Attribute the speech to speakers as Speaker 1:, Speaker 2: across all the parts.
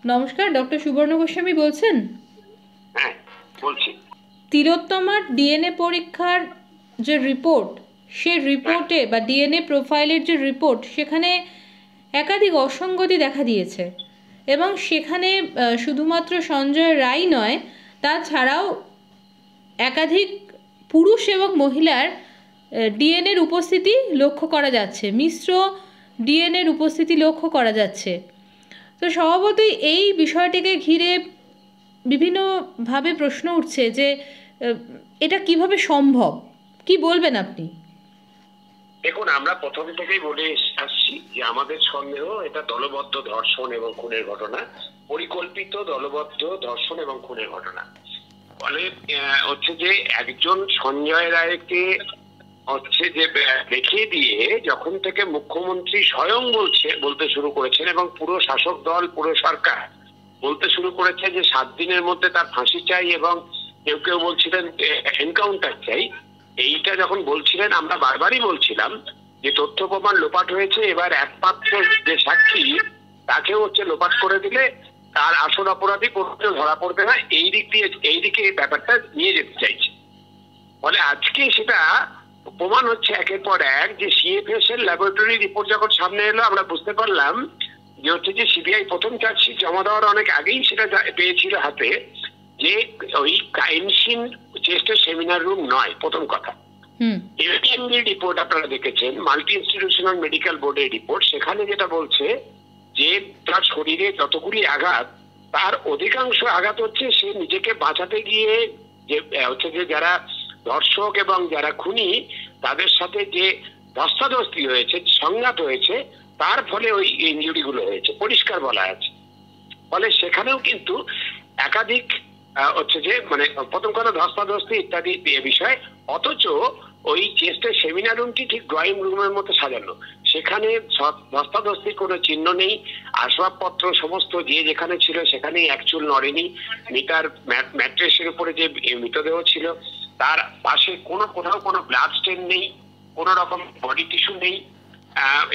Speaker 1: নমস্কার, ডক্টর সুবর্ণ গোস্বামী বলছেন?
Speaker 2: হ্যাঁ, বলছি।
Speaker 1: তিলোত্তমার ডিএনএ পরীক্ষার যে রিপোর্ট, সে রিপোর্টে বা ডিএনএ প্রোফাইলের যে রিপোর্ট, সেখানে একাধিক অসঙ্গতি দেখা দিয়েছে এবং সেখানে শুধুমাত্র সঞ্জয় রায় নয়, তাছাড়াও একাধিক পুরুষ এবং মহিলার ডিএনএর উপস্থিতি লক্ষ্য করা যাচ্ছে, মিশ্র ডিএনএর উপস্থিতি লক্ষ্য করা যাচ্ছে। তো স্বভাবতই এই বিষয়টিকে ঘিরে বিভিন্নভাবে প্রশ্ন উঠছে যে এটা কিভাবে সম্ভব, কি বলবেন আপনি?
Speaker 2: দেখুন, আমরা প্রথম থেকেই বলে আসছি যে আমাদের সন্দেহ এটা দলবদ্ধ ধর্ষণ এবং খুনের ঘটনা, পরিকল্পিত দলবদ্ধ ধর্ষণ এবং খুনের ঘটনা। ফলে হচ্ছে যে একজন সঞ্জয় রায়কে হচ্ছে যে দেখিয়ে দিয়ে যখন থেকে মুখ্যমন্ত্রী স্বয়ং বলতে শুরু করেছেন এবং পুরো শাসক দল, পুরো সরকার বলতে শুরু করেছে যে 7 দিনের মধ্যে তার ফাঁসি চাই এবং কেউ কেউ বলছিলেন এনকাউন্টার চাই। এইটা যখন বলছিলেন, আমরা বারবারই বলছিলাম যে তথ্য প্রমাণ লোপাট হয়েছে, এবার একমাত্র যে সাক্ষী তাকেও হচ্ছে লোপাট করে দিলে তার আসল অপরাধী কোনো ধরা পড়বে না। এই দিকে ব্যাপারটা নিয়ে যেতে চাইছে। ফলে আজকে সেটা প্রমাণ হচ্ছে একের পর এক যে সিএফএস এর ল্যাবরেটরি রিপোর্ট যখন সামনে এলো, আমরা বুঝতে পারলাম যে হচ্ছে যে সিবিআই প্রথম চার্জশিট জমা দেওয়ার অনেক আগেই সেটা পেয়েছিল হাতে, যে ওই ক্রাইম সিন চেস্টের সেমিনার রুম নয়। প্রথম কথা, এলটিএমবি রিপোর্ট আপনারা দেখেছেন, মাল্টি ইনস্টিটিউশনাল মেডিকেল বোর্ডের রিপোর্ট, সেখানে যেটা বলছে যে তার শরীরে যতগুলি আঘাত, তার অধিকাংশ আঘাত হচ্ছে সে নিজেকে বাঁচাতে গিয়ে যে হচ্ছে যে যারা ধর্ষক এবং যারা খুনি তাদের সাথে যে ধস্তাধস্তি হয়েছে, সংঘাত হয়েছে, তার ফলে ওই ইনজুরি গুলো হয়েছে, পরিষ্কার বলা আছে। ফলে সেখানেও কিন্তু একাধিক হচ্ছে যে মানে প্রথম কথা ধস্তাধস্তি ইত্যাদি বিষয়, অথচ ওই চেস্টের সেমিনার রুমটি ঠিক ড্রয়িং রুমের মতো সাজানো, সেখানে ধস্তাধস্তির কোনো চিহ্ন নেই। আসবাবপত্র সমস্ত যে যেখানে ছিল সেখানেই এক চুল নড়েনি। মিটার ম্যাট্রেসের উপরে যে মৃতদেহ ছিল তার পাশে কোথাও কোনো ব্লাড স্টেন নেই, কোনো রকম বডি টিস্যু নেই।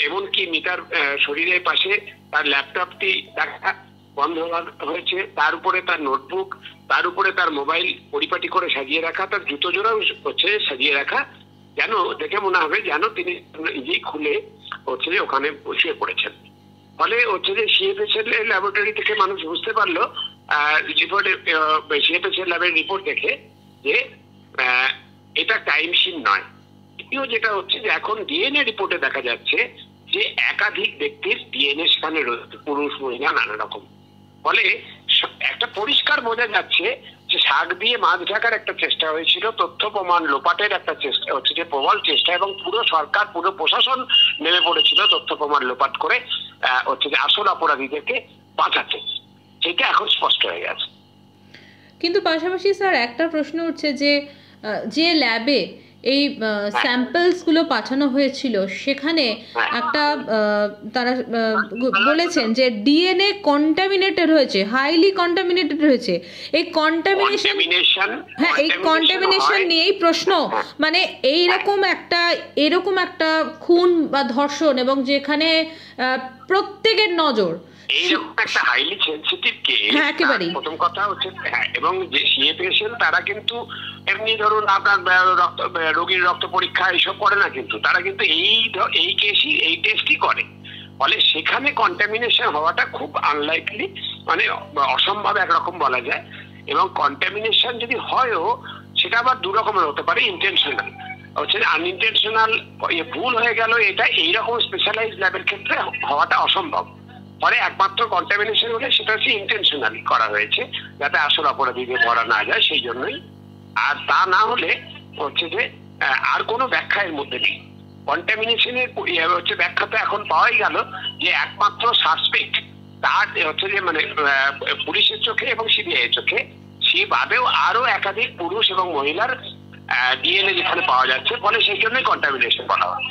Speaker 2: এমনকি মিতার শরীরের পাশে তার ল্যাপটপটি দেখা বন্ধ হয়েছে, তার উপরে তার নোটবুক, তার উপরে তার মোবাইল পরিপাটি করে সাজিয়ে রাখা, তার জুতো জোড়াও হচ্ছে সাজিয়ে রাখা, যেন দেখে মনে হবে যেন তিনি নিজেই খুলে হচ্ছে যে ওখানে শুয়ে পড়েছেন। ফলে হচ্ছে যে সিএফএস এর ল্যাবরেটরি থেকে মানুষ বুঝতে পারলো, সিএফএস এর ল্যাবের রিপোর্ট দেখে, যে এটা ক্রাইম সিন নয়। দ্বিতীয় যেটা হচ্ছে যে এখন ডিএনএ রিপোর্টে দেখা যাচ্ছে যে একাধিক ব্যক্তির ডিএনএ সেখানে রয়েছে, পুরুষ মহিলা নানা রকম। ফলে একটা পরিষ্কার বোঝা যাচ্ছে যে শাক দিয়ে মাছ ঢাকার একটা চেষ্টা হয়েছিল, তথ্য প্রমাণ লোপাটের একটা চেষ্টা হচ্ছে যে প্রবল চেষ্টা, এবং পুরো সরকার, পুরো প্রশাসন নেমে পড়েছিল তথ্য প্রমাণ লোপাট করে হচ্ছে যে আসল অপরাধীদেরকে বাঁচাতে। সেটা এখন স্পষ্ট হয়ে গেছে।
Speaker 1: কিন্তু পাশাপাশি স্যার একটা প্রশ্ন উঠছে যে ল্যাবে এই স্যাম্পলসগুলো পাঠানো হয়েছিল, সেখানে একটা তারা বলেছেন যে ডিএনএ কন্টামিনেটেড হয়েছে, হাইলি কন্টামিনেটেড হয়েছে। এই কন্টামিনেশন, হ্যাঁ, এই কন্টামিনেশন নিয়েই প্রশ্ন। মানে এরকম একটা খুন বা ধর্ষণ, এবং যেখানে প্রত্যেকের নজর
Speaker 2: এইরকম একটা হাইলি সেনসিটিভ কেস, প্রথম কথা হচ্ছে এবং যে সিএফএস তারা কিন্তু এমনি ধরুন আপনার রোগীর রক্ত পরীক্ষা এইসব করে না, কিন্তু তারা কিন্তু এই কেসই এই টেস্টই করে। ফলে সেখানে কন্টামিনেশন হওয়াটা খুব আনলাইকলি, মানে অসম্ভব একরকম বলা যায়। এবং কন্টামিনেশন যদি হয়ও সেটা আবার দু রকমের হতে পারে, ইন্টেনশনাল হচ্ছে আনইনটেনশনাল, ভুল হয়ে গেল, এটা এইরকম স্পেশালাইজ ল্যাবের ক্ষেত্রে হওয়াটা অসম্ভব। পরে একমাত্র কন্টামিনেশন হলে সেটা হচ্ছে ইন্টেনশনালি করা হয়েছে, যাতে আসল অপরাধীদের ধরা না যায়, সেই জন্যই। আর তা না হলে হচ্ছে যে আর কোনো ব্যাখ্যা এর মধ্যে নেই। কন্টামিনেশনের হচ্ছে ব্যাখ্যা তো এখন পাওয়াই গেল যে একমাত্র সাসপেক্ট তার হচ্ছে যে মানে পুলিশের চোখে এবং সিবিআই এর চোখে, সে বাদেও আরো একাধিক পুরুষ এবং মহিলার ডিএনএ যেখানে পাওয়া যাচ্ছে, ফলে সেই জন্যই কন্টামিনেশন বলা হয়।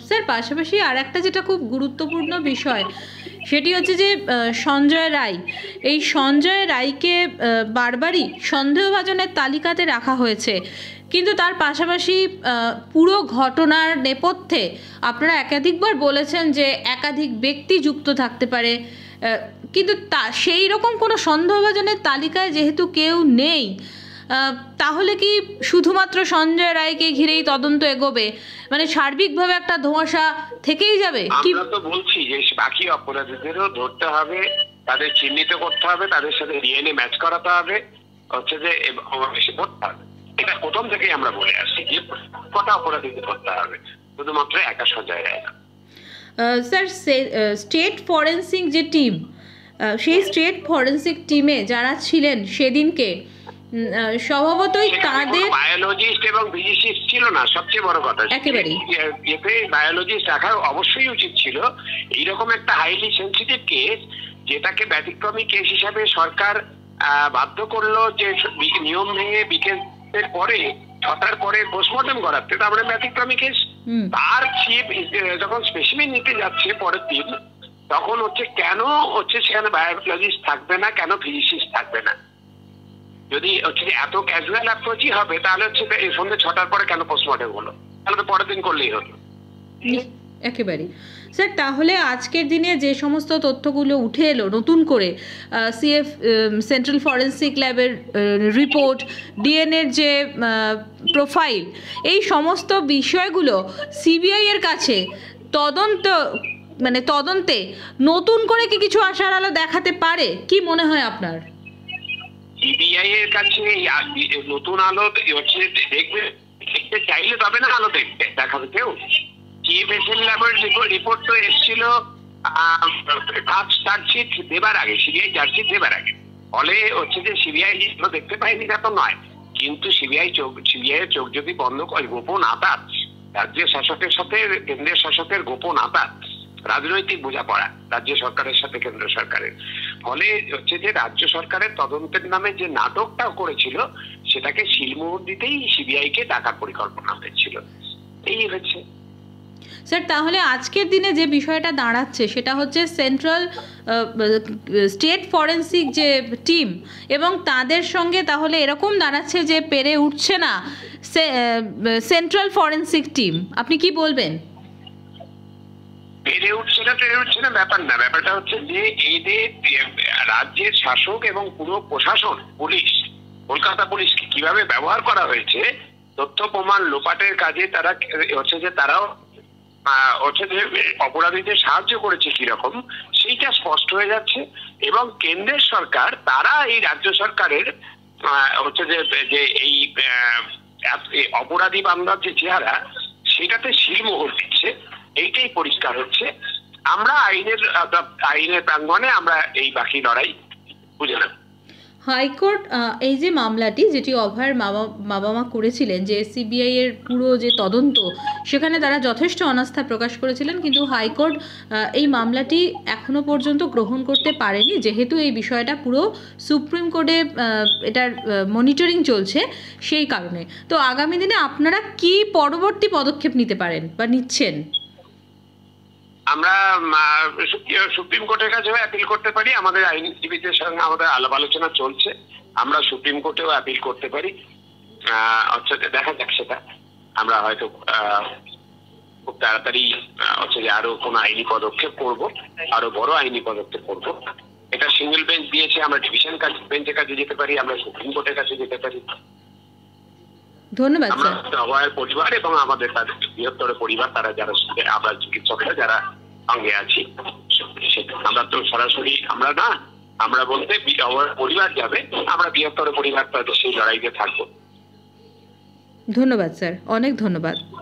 Speaker 1: স্যার পাশাপাশি আর একটা যেটা খুব গুরুত্বপূর্ণ বিষয়, সেটি হচ্ছে যে সঞ্জয় রায়, এই সঞ্জয় রায়কে বারবারই সন্দেহভাজনের তালিকাতে রাখা হয়েছে, কিন্তু তার পাশাপাশি পুরো ঘটনার নেপথ্যে আপনারা একাধিকবার বলেছেন যে একাধিক ব্যক্তি যুক্ত থাকতে পারে। কিন্তু সেই রকম কোনো সন্দেহভাজনের তালিকায় যেহেতু কেউ নেই, তাহলে কি শুধুমাত্র সঞ্জয় রায়কে ঘিরেই তদন্ত এগোবে, মানে সার্বিকভাবে একটা ধোঁয়াশা থেকেই যাবে?
Speaker 2: আমরা তো বলছি যে বাকি অপরাধীদেরও ধরতে হবে, তাদের চিহ্নিত করতে হবে, তাদের সাথে ডিএনএ ম্যাচ করাতে হবে, হচ্ছে যে করতে হবে। এটা প্রথম থেকেই আমরা বলে আসছি যে কটা অপরাধীদের করতে হবে, শুধুমাত্র একা সঞ্জয় রায় না।
Speaker 1: স্যার, স্টেট ফরেন্সিক যে টিম, সেই স্টেট ফরেন্সিক টিমে যারা ছিলেন সেদিনকে, স্বভাবতই তাদের
Speaker 2: বায়োলজিস্ট এবং ফিজিসিস্ট ছিল না, সবচেয়ে বড় কথা।
Speaker 1: একেবারেই
Speaker 2: এতে বায়োলজিস্ট রাখা অবশ্যই উচিত ছিল। এইরকম একটা হাইলি সেন্সিটিভ কেস, যেটাকে ব্যতিক্রমী কেস হিসাবে সরকার বাধ্য করলো যে নিয়ম ভেঙে বিকেলের পরে 6টার পরে পোস্টমর্টম করাতে, তারপরে ব্যতিক্রমী কেস। তার চিফ যখন স্পেসিমেন নিতে যাচ্ছে পরের দিন, তখন হচ্ছে কেন হচ্ছে সেখানে বায়োলজিস্ট থাকবে না, কেন ফিজিসিস্ট থাকবে না? যদি হচ্ছে এত ক্যাজুয়াল অ্যাপ্রোচই হবে, তাহলে হচ্ছে এই সন্ধ্যে 6টার পরে কেন পোস্টমর্টম হলো? তাহলে তো পরের দিন করলেই হতো।
Speaker 1: একেবারেই। স্যার, তাহলে আজকের দিনে যে সমস্ত তথ্যগুলো উঠে এলো নতুন করে, সিএফ সেন্ট্রাল ফরেন্সিক ল্যাবের রিপোর্ট, ডিএনএর যে প্রোফাইল, এই সমস্ত বিষয়গুলো সিবিআই এর কাছে তদন্তে নতুন করে কি কিছু আশার আলো দেখাতে পারে? কি মনে হয় আপনার?
Speaker 2: সিবিআই এর কাছে নতুন আলো হচ্ছে দেখতে চাইলে তবে না আলো দেখাবে কেউ। চিএফএসএল ল্যাবের রিপোর্ট তো এসেছিল চার্জশিট দেবার আগে, সিবিআই চার্জশিট দেবার আগে। ফলে হচ্ছে যে সিবিআই দেখতে পায়নি তা তো নয়, কিন্তু সিবিআই এর চোখ যদি বন্ধ করে, গোপন আতাত, রাজ্য শাসকের সাথে কেন্দ্রের শাসকের গোপন আতাত, রাজনৈতিক বোঝাপড়া রাজ্য সরকারের সাথে কেন্দ্র সরকারের, ফলে হচ্ছে যে রাজ্য সরকারের তদন্তের নামে যে নাটকটা করেছিল, সেটাকে শিলমোহর দিতেই সিবিআই কে ডাকার পরিকল্পনা হয়েছিল। এই হচ্ছে।
Speaker 1: স্যার, তাহলে আজকের দিনে যে বিষয়টা দাঁড়াচ্ছে সেটা হচ্ছে সেন্ট্রাল স্টেট ফরেন্সিক যে টিম, এবং তাদের সঙ্গে তাহলে এরকম দাঁড়াচ্ছে যে পেরে উঠছে না সেন্ট্রাল ফরেন্সিক টিম। আপনি কি বলবেন?
Speaker 2: পেরে উঠছে না ব্যাপার না, ব্যাপারটা হচ্ছে যে এই যে রাজ্যের শাসক এবং পুরো প্রশাসন, পুলিশ, কলকাতা পুলিশকে কিভাবে ব্যবহার করা হয়েছে তথ্য প্রমাণ লোপাটের কাজে, তারা হচ্ছে যে তারাও হচ্ছে যে অপরাধীদের সাহায্য করেছে কিরকম, সেইটা স্পষ্ট হয়ে যাচ্ছে। এবং কেন্দ্রের সরকার তারা এই রাজ্য সরকারের হচ্ছে যে এই অপরাধী বান্ধার যে চেহারা, সেটাতে শিলমোহর দিচ্ছে, এইটাই পরিষ্কার হচ্ছে। আমরা আইনের প্রাঙ্গণে আমরা এই বাকি লড়াই বুঝে নেব।
Speaker 1: হাইকোর্ট এই যে মামলাটি, যেটি অভয়ের বাবা মা করেছিলেন, যে সিবিআই এর পুরো যে তদন্ত, সেখানে তারা যথেষ্ট অনাস্থা প্রকাশ করেছিলেন, কিন্তু হাইকোর্ট এই মামলাটি এখনো পর্যন্ত গ্রহণ করতে পারেনি, যেহেতু এই বিষয়টা পুরো সুপ্রিম কোর্টে এটার মনিটরিং চলছে, সেই কারণে। তো আগামী দিনে আপনারা কি পরবর্তী পদক্ষেপ নিতে পারেন বা নিচ্ছেন?
Speaker 2: আমরা সুপ্রিম কোর্টের কাছেও অ্যাপিল করতে পারি, আমাদের আইনজীবীদের সঙ্গে আমাদের আলাপ আলোচনা চলছে, আমরা সুপ্রিম কোর্টেও অ্যাপিল করতে পারি। দেখা যাক সেটা, আমরা হয়তো খুব তাড়াতাড়ি হচ্ছে যে আরো কোনো আইনি পদক্ষেপ করব, আরো বড় আইনি পদক্ষেপ করব। এটা সিঙ্গেল বেঞ্চ দিয়েছে, আমরা ডিভিশন বেঞ্চের কাছে যেতে পারি, আমরা সুপ্রিম কোর্টের কাছে যেতে পারি।
Speaker 1: ধন্যবাদ স্যার।
Speaker 2: অভয়ের পরিবার এবং আমাদের তাদের বৃহত্তর পরিবার, তারা যারা আমরা চিকিৎসকরা যারা সঙ্গে আছি, আমরা তো সরাসরি আমরা না, আমরা বলতে অভয়ের পরিবার যাবে, আমরা বৃহত্তর পরিবার তাদের সেই লড়াইতে থাকবো।
Speaker 1: ধন্যবাদ স্যার, অনেক ধন্যবাদ।